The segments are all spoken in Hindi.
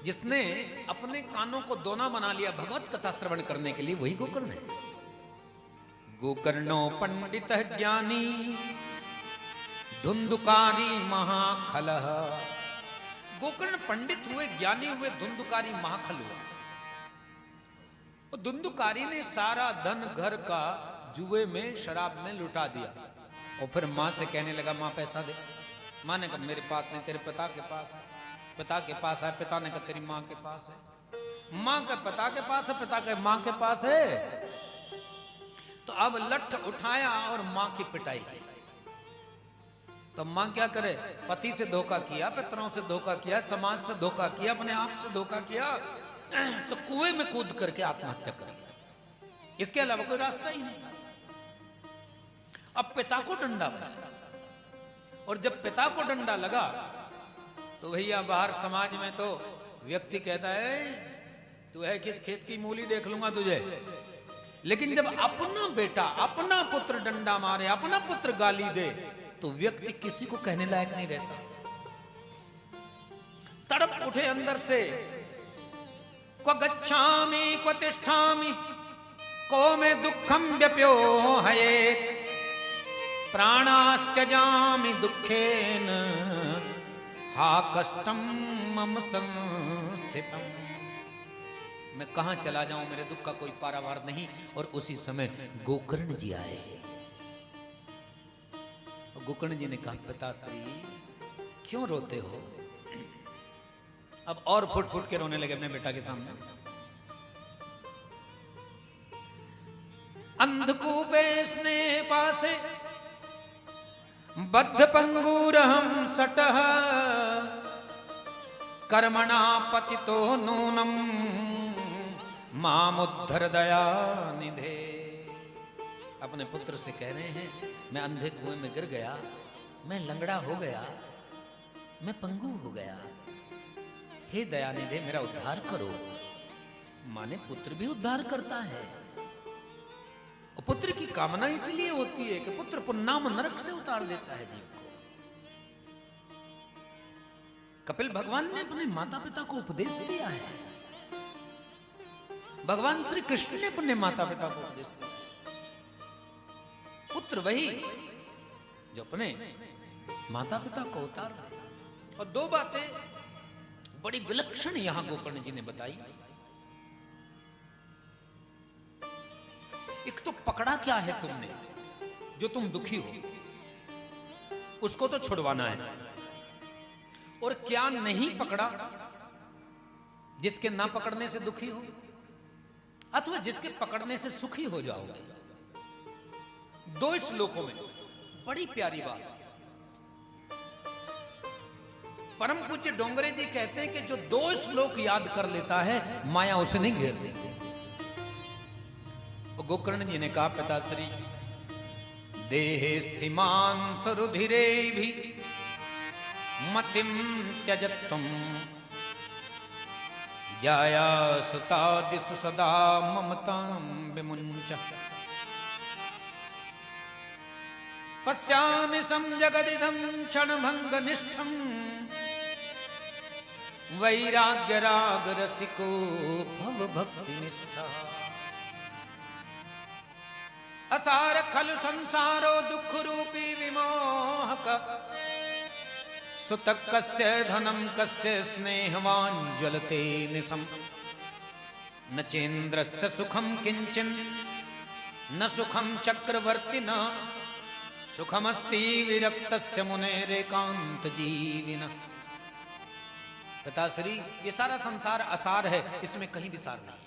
जिसने अपने कानों को दोना बना लिया भगवत कथा श्रवण करने के लिए, वही गोकर्ण है। गोकर्णो पंडित ज्ञानी धुंधुकारी महाखलः। गोकर्ण पंडित हुए, ज्ञानी हुए, धुंधुकारी महाखल हुआ। और धुंधुकारी ने सारा धन घर का जुए में, शराब में लुटा दिया। और फिर मां से कहने लगा, मां पैसा दे। मां ने कहा मेरे पास नहीं, तेरे पिता के पास है। पिता के पास है। पिता ने कहा तेरी मां के पास है। मां के पिता के पास है, पिता के मां के पास है। तो अब लठ उठाया और मां की पिटाई की। तो मां क्या करे, पति से धोखा किया, पितरों से धोखा किया, समाज से धोखा किया, अपने आप से धोखा किया, तो कुएं में कूद करके आत्महत्या कर लिया। इसके अलावा कोई रास्ता ही नहीं था। अब पिता को डंडा लगा, और जब पिता को डंडा लगा तो भैया बाहर समाज में तो व्यक्ति कहता है तू है किस खेत की मूली, देख लूंगा तुझे। लेकिन जब अपना बेटा, अपना पुत्र डंडा मारे, अपना पुत्र गाली दे, तो व्यक्ति किसी को कहने लायक नहीं रहता। तड़प उठे अंदर से, क्व गच्छामि क्व तिष्ठामि को मे दुःखं व्यप्यो हयेत् प्राणास्त्यजामि दुःखेन हा कष्टं मम संस्थितम्। मैं कहां चला जाऊं, मेरे दुख का कोई पारावार नहीं। और उसी समय गोकर्ण जी आए। गोकर्ण जी ने कहा पिताश्री क्यों रोते हो। अब और फुट फुट के रोने लगे अपने बेटा के सामने। अंधकूपे स्नेह पासे बद्ध पंगूरहं सटः कर्मणा पतितो नूनम मामुद्धर दया निधे। अपने पुत्र से कह रहे हैं मैं अंधे कुएं में गिर गया, मैं लंगड़ा हो गया, मैं पंगु हो गया, हे दयानिधे मेरा उद्धार करो। माने पुत्र भी उद्धार करता है। और पुत्र की कामना इसलिए होती है कि पुत्र पुन्नाम नरक से उतार देता है जीव को। कपिल भगवान ने अपने माता पिता को उपदेश दिया है। भगवान श्री कृष्ण ने अपने माता पिता को उपदेश दिया। पुत्र वही जो अपने माता पिता को उतार दे। और दो बातें बड़ी विलक्षण यहां गोकर्ण जी ने बताई। एक तो पकड़ा क्या है तुमने, जो तुम दुखी हो उसको तो छुड़वाना है। और क्या नहीं पकड़ा, जिसके ना पकड़ने से दुखी हो अथवा जिसके पकड़ने से सुखी हो जाओगे। दो श्लोकों में बड़ी प्यारी बात। परम पूज्य डोंगरे जी कहते हैं कि जो दो श्लोक याद कर लेता है माया उसे नहीं घेरती। गोकर्ण जी ने कहा पिताश्री देहे स्थिमान सुरुधिरे भी मतिम त्यजत्वम् जाया सुतादिषु सदा ममतां विमुञ्च पश्चानिशं जगदिदं क्षणभङ्गनिष्ठं वैराग्यरागरसिको भवभक्तिनिष्ठा असार खलु संसारो दुख रूपी विमोहक सुतः कस्य धनं कस्य स्नेहवान् ज्वलते निशम् न चेन्द्रस्य सुखं किंचन न सुखं चक्रवर्तिना सुखमस्ति विरक्तस्य मुनेरेकांत जीविनः। पिताश्री ये सारा संसार असार है, इसमें कहीं भी सार नहीं।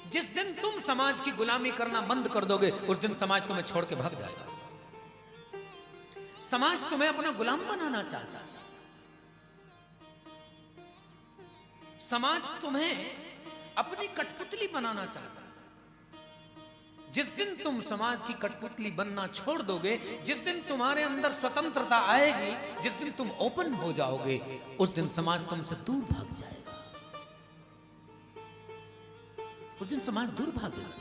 जिस दिन तुम समाज की गुलामी करना बंद कर दोगे उस दिन समाज तुम्हें छोड़ के भाग जाएगा। समाज तुम्हें अपना गुलाम बनाना चाहता है। समाज तुम्हें अपनी कठपुतली बनाना चाहता है। जिस दिन तुम समाज की कठपुतली बनना छोड़ दोगे, जिस दिन तुम्हारे अंदर स्वतंत्रता आएगी, जिस दिन तुम ओपन हो जाओगे, उस दिन समाज तुमसे दूर भाग जाएगा। उस दिन समाज दूर भागेगा।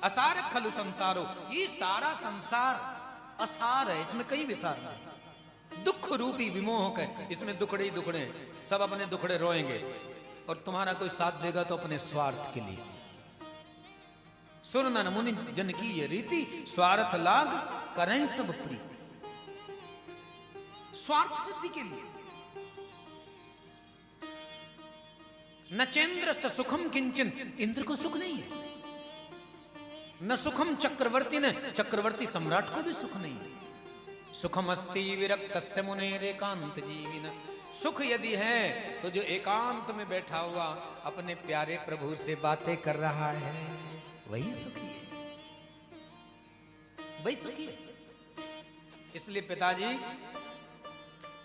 असार खलु संसारो, ये सारा संसार असार है, इसमें कई विसार नहीं। दुख रूपी विमोह है, इसमें दुखड़े ही दुखड़े, सब अपने दुखड़े रोएंगे और तुम्हारा कोई साथ देगा तो अपने स्वार्थ के लिए। सुर नर मुनि जन की ये रीति, स्वार्थ लाग करें सब प्रीति। स्वार्थ सिद्धि के लिए। नचेंद्र स सुखम किंचन, इंद्र को सुख नहीं है। न सुखम चक्रवर्ती ने, चक्रवर्ती सम्राट को भी सुख नहीं है। सुखमस्ति विरक्तस्य मुनेर एकांत जीविन, सुख यदि है तो जो एकांत में बैठा हुआ अपने प्यारे प्रभु से बातें कर रहा है वही सुखी है, वही सुखी है। इसलिए पिताजी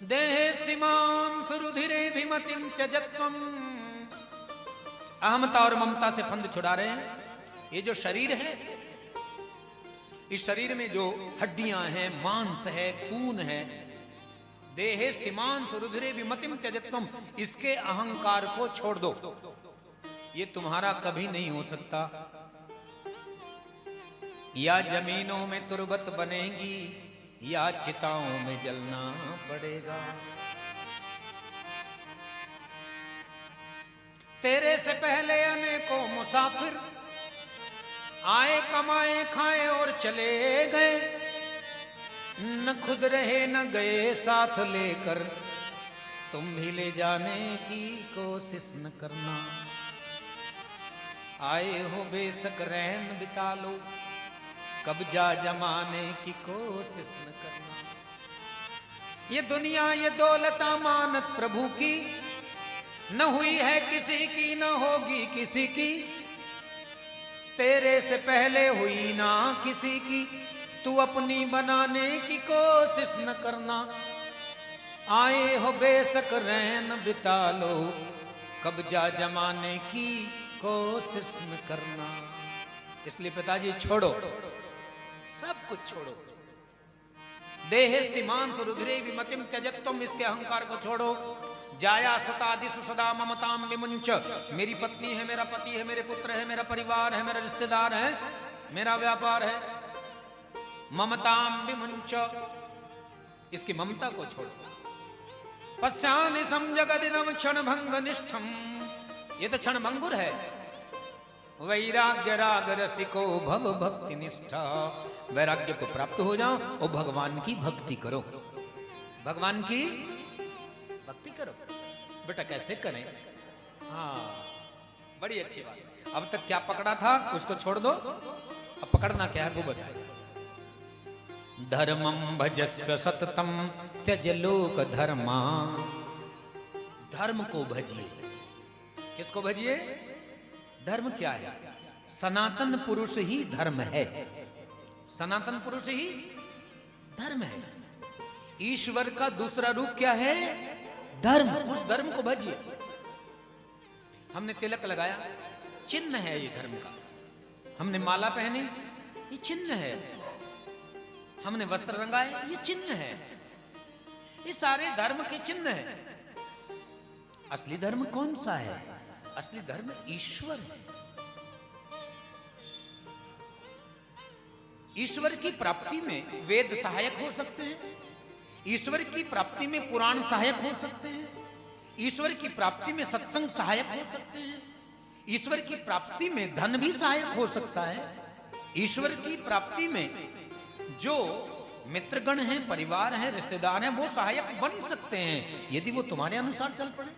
देहेस्तिमान सुरुधिरे विमतिम त्यजत्वम, अहमता और ममता से फंद छुड़ा रहे हैं। ये जो शरीर है, इस शरीर में जो हड्डियां हैं, मांस है, खून है, देहेस्तिमान सुरुधिरे विमतिम त्यजत्वम, इसके अहंकार को छोड़ दो। ये तुम्हारा कभी नहीं हो सकता। या जमीनों में तुरबत बनेगी या चिताओं में जलना पड़ेगा। तेरे से पहले अनेकों मुसाफिर आए, कमाए, खाए और चले गए, न खुद रहे न गए साथ लेकर, तुम भी ले जाने की कोशिश न करना। आए हो बेशक रैन बिता लो, कब्जा जमाने की कोशिश न करना। ये दुनिया ये दौलत अमानत प्रभु की, न हुई है किसी की न होगी किसी की। तेरे से पहले हुई ना किसी की, तू अपनी बनाने की कोशिश न करना। आए हो बेशक रैन बिता लो, कब्जा जमाने की कोशिश न करना। इसलिए पिताजी छोड़ो, सब कुछ छोड़ो। देहेस्तिमान सुरुधिरे विमतिम त्यजत्वम, इसके अहंकार को छोड़ो। जाया सुतादिषु सदा ममताम विमुंच, मेरी पत्नी है, मेरा पति है, मेरे पुत्र है, मेरा परिवार है, मेरा रिश्तेदार है, मेरा व्यापार है। ममताम विमुंच, इसकी ममता को छोड़ो। पश्यानि संजगदिनम क्षण भंग निष्ठम, ये तो क्षण भंगुर है। वैराग्य राग रसिको भव भक्ति निष्ठा, वैराग्य को प्राप्त हो जाओ और भगवान की भक्ति करो, भगवान की भक्ति करो। बेटा कैसे करें? हाँ, बड़ी अच्छी बात। अब तक क्या पकड़ा था उसको छोड़ दो, अब पकड़ना क्या है वो बताए। धर्मम भजस्व सततम त्यज लोक धर्मा, धर्म को भजिए। किसको भजिए? धर्म क्या है? सनातन पुरुष ही धर्म है, सनातन पुरुष ही धर्म है। ईश्वर का दूसरा रूप क्या है? धर्म। उस धर्म को भजिए। हमने तिलक लगाया, चिन्ह है ये धर्म का। हमने माला पहनी, ये चिन्ह है। हमने वस्त्र रंगाए, ये चिन्ह है। ये सारे धर्म के चिन्ह है। असली धर्म कौन सा है? असली धर्म ईश्वर है। ईश्वर की प्राप्ति में वेद सहायक हो सकते हैं, ईश्वर की प्राप्ति में पुराण सहायक हो सकते हैं, ईश्वर की प्राप्ति में सत्संग सहायक हो सकते हैं, ईश्वर की प्राप्ति में धन भी सहायक हो सकता है। ईश्वर की प्राप्ति में जो मित्रगण हैं, परिवार हैं, रिश्तेदार हैं, वो सहायक बन सकते हैं यदि वो तुम्हारे अनुसार चल पड़े।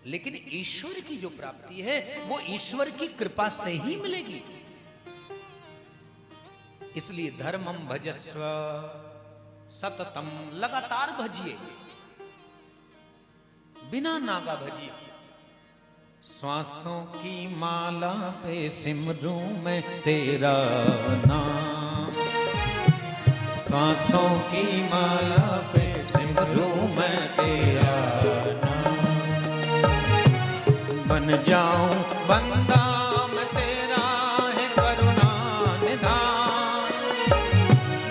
लेकिन ईश्वर की जो प्राप्ति है वो ईश्वर की कृपा से ही मिलेगी। इसलिए धर्मम भजस्व सततम, लगातार भजिए, बिना नागा भजिए। श्वासों की माला पे सिमरूं मैं तेरा नाम, श्वासों की माला पे सिमरूं मैं तेरा नाम। बन जाऊं बंदा मैं तेरा है करुणा निधान,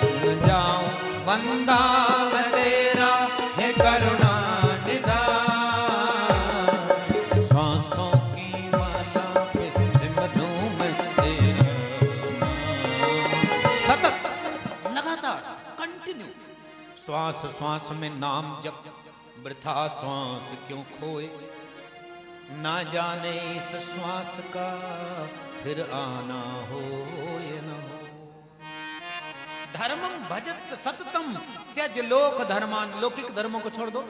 बन जाऊं बंदा मैं तेरा है करुणा निधान। श्वासों की माला पे सिमरूं मैं तेरा नाम। सतत कंटिन्यू। श्वास श्वास में नाम जप, वृथा श्वास क्यों खोए, ना जाने इस श्वास का फिर आना हो ये न हो। धर्मम भजत सततम त्यज लोक धर्मान। लौकिक धर्मों को छोड़ दो।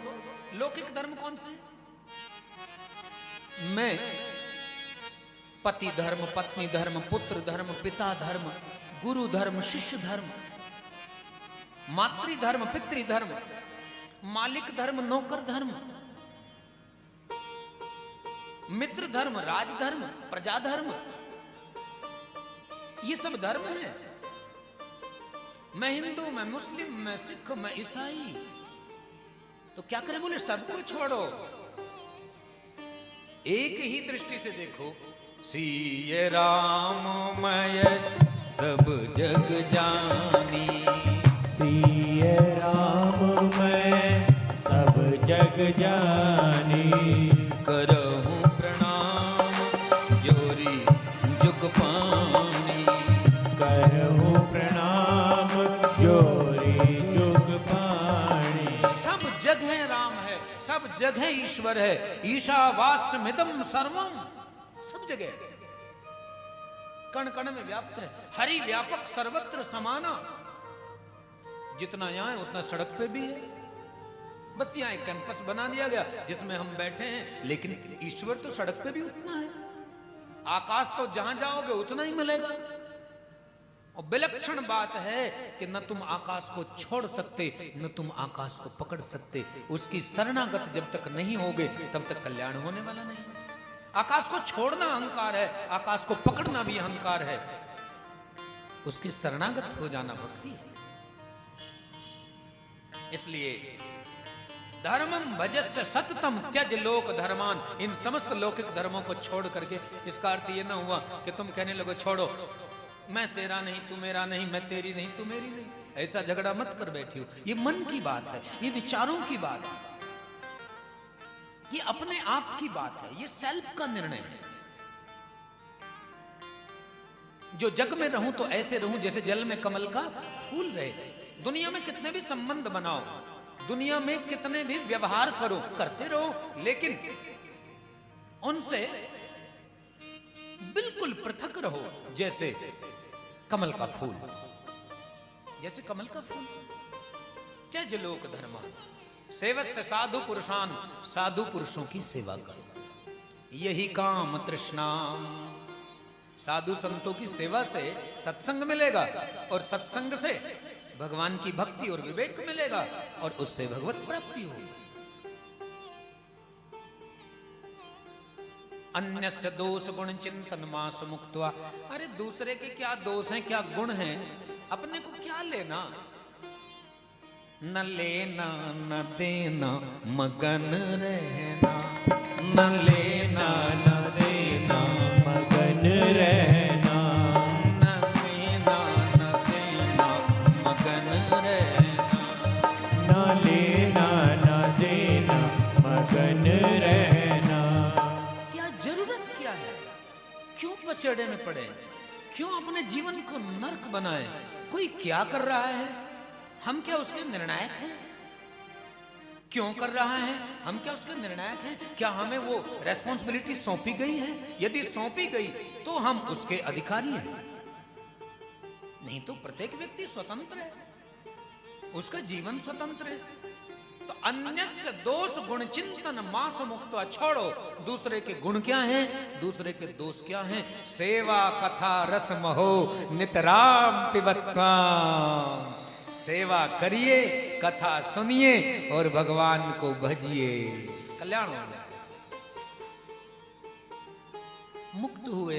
लौकिक धर्म कौन से? मैं पति धर्म, पत्नी धर्म, पुत्र धर्म, पिता धर्म, गुरु धर्म, शिष्य धर्म, मातृ धर्म, पितृ धर्म, मालिक धर्म, नौकर धर्म, मित्र धर्म, राज धर्म, प्रजा धर्म, ये सब धर्म है। मैं हिंदू, मैं मुस्लिम, मैं सिख, मैं ईसाई, तो क्या करें? बोले सबको छोड़ो, एक ही दृष्टि से देखो। सिय राम मैं सब जग जानी, सिय राम मैं सब जग जानी, करहूं प्रणाम जोरी जुग पानी, करहूं प्रणाम जोरी जुग पानी। सब जगह राम है, सब जगह ईश्वर है। ईशावास्यमिदं सर्वम, सब जगह कण कण में व्याप्त है। हरि व्यापक सर्वत्र समाना। जितना यहां है उतना सड़क पे भी है। बस यहां एक कैंपस बना दिया गया जिसमें हम बैठे हैं, लेकिन ईश्वर तो सड़क पे भी उतना है। आकाश तो जहां जाओगे उतना ही मिलेगा। और विलक्षण बात है कि न तुम आकाश को छोड़ सकते, न तुम आकाश को पकड़ सकते। उसकी शरणागत जब तक नहीं होगे तब तक कल्याण होने वाला नहीं। आकाश को छोड़ना अहंकार है, आकाश को पकड़ना भी अहंकार है। उसकी शरणागत हो जाना भक्ति है। इसलिए धर्मम भजस्य सततम त्यज लोक धर्मान। इन समस्त लौकिक धर्मों को छोड़ करके, इसका अर्थ यह ना हुआ कि तुम कहने लगो छोड़ो, मैं तेरा नहीं तू मेरा नहीं, मैं तेरी नहीं तू मेरी नहीं। ऐसा झगड़ा मत कर बैठी हो। ये मन की बात है, ये विचारों की बात है, ये अपने आप की बात है, ये सेल्फ का निर्णय है। जो जग में रहूं तो ऐसे रहूं जैसे जल में कमल का फूल रहे। दुनिया में कितने भी संबंध बनाओ, दुनिया में कितने भी व्यवहार करो, करते रहो, लेकिन उनसे बिल्कुल पृथक रहो। जैसे कमल का फूल, जैसे कमल का फूल। त्यज लोक धर्म सेवस्य साधु पुरुषान। साधु पुरुषों की सेवा करो, यही काम तृष्णा। साधु संतों की सेवा से सत्संग मिलेगा, और सत्संग से भगवान की भक्ति और विवेक मिलेगा, और उससे भगवत प्राप्ति होगी। अन्यस्य दोष गुण चिंतन मास मुक्त्वा। अरे दूसरे के क्या दोष हैं, क्या गुण हैं, अपने को क्या लेना। न लेना न देना मगन रहना, न लेना न देना मगन रहना, न लेना न देना मगन रहना, न लेना न देना मगन रहना। क्या जरूरत क्या है? क्यों पचड़े में पड़े? क्यों अपने जीवन को नर्क बनाए? कोई क्या कर रहा है, हम क्या उसके निर्णायक हैं? क्यों कर रहा है, हम क्या उसके निर्णायक हैं? क्या हमें वो रेस्पॉन्सिबिलिटी सौंपी गई है? यदि सौंपी गई तो हम उसके अधिकारी हैं। नहीं तो प्रत्येक व्यक्ति स्वतंत्र है, उसका जीवन स्वतंत्र है। तो अन्यस्य दोष गुण चिंतन मास मुक्त्वा। छोड़ो दूसरे के गुण क्या हैं, दूसरे के दोष क्या हैं। सेवा कथा रस महो नितराम पिबत्वा। सेवा करिए, कथा सुनिए और भगवान को भजिए, कल्याण हो जाए। मुक्त हुए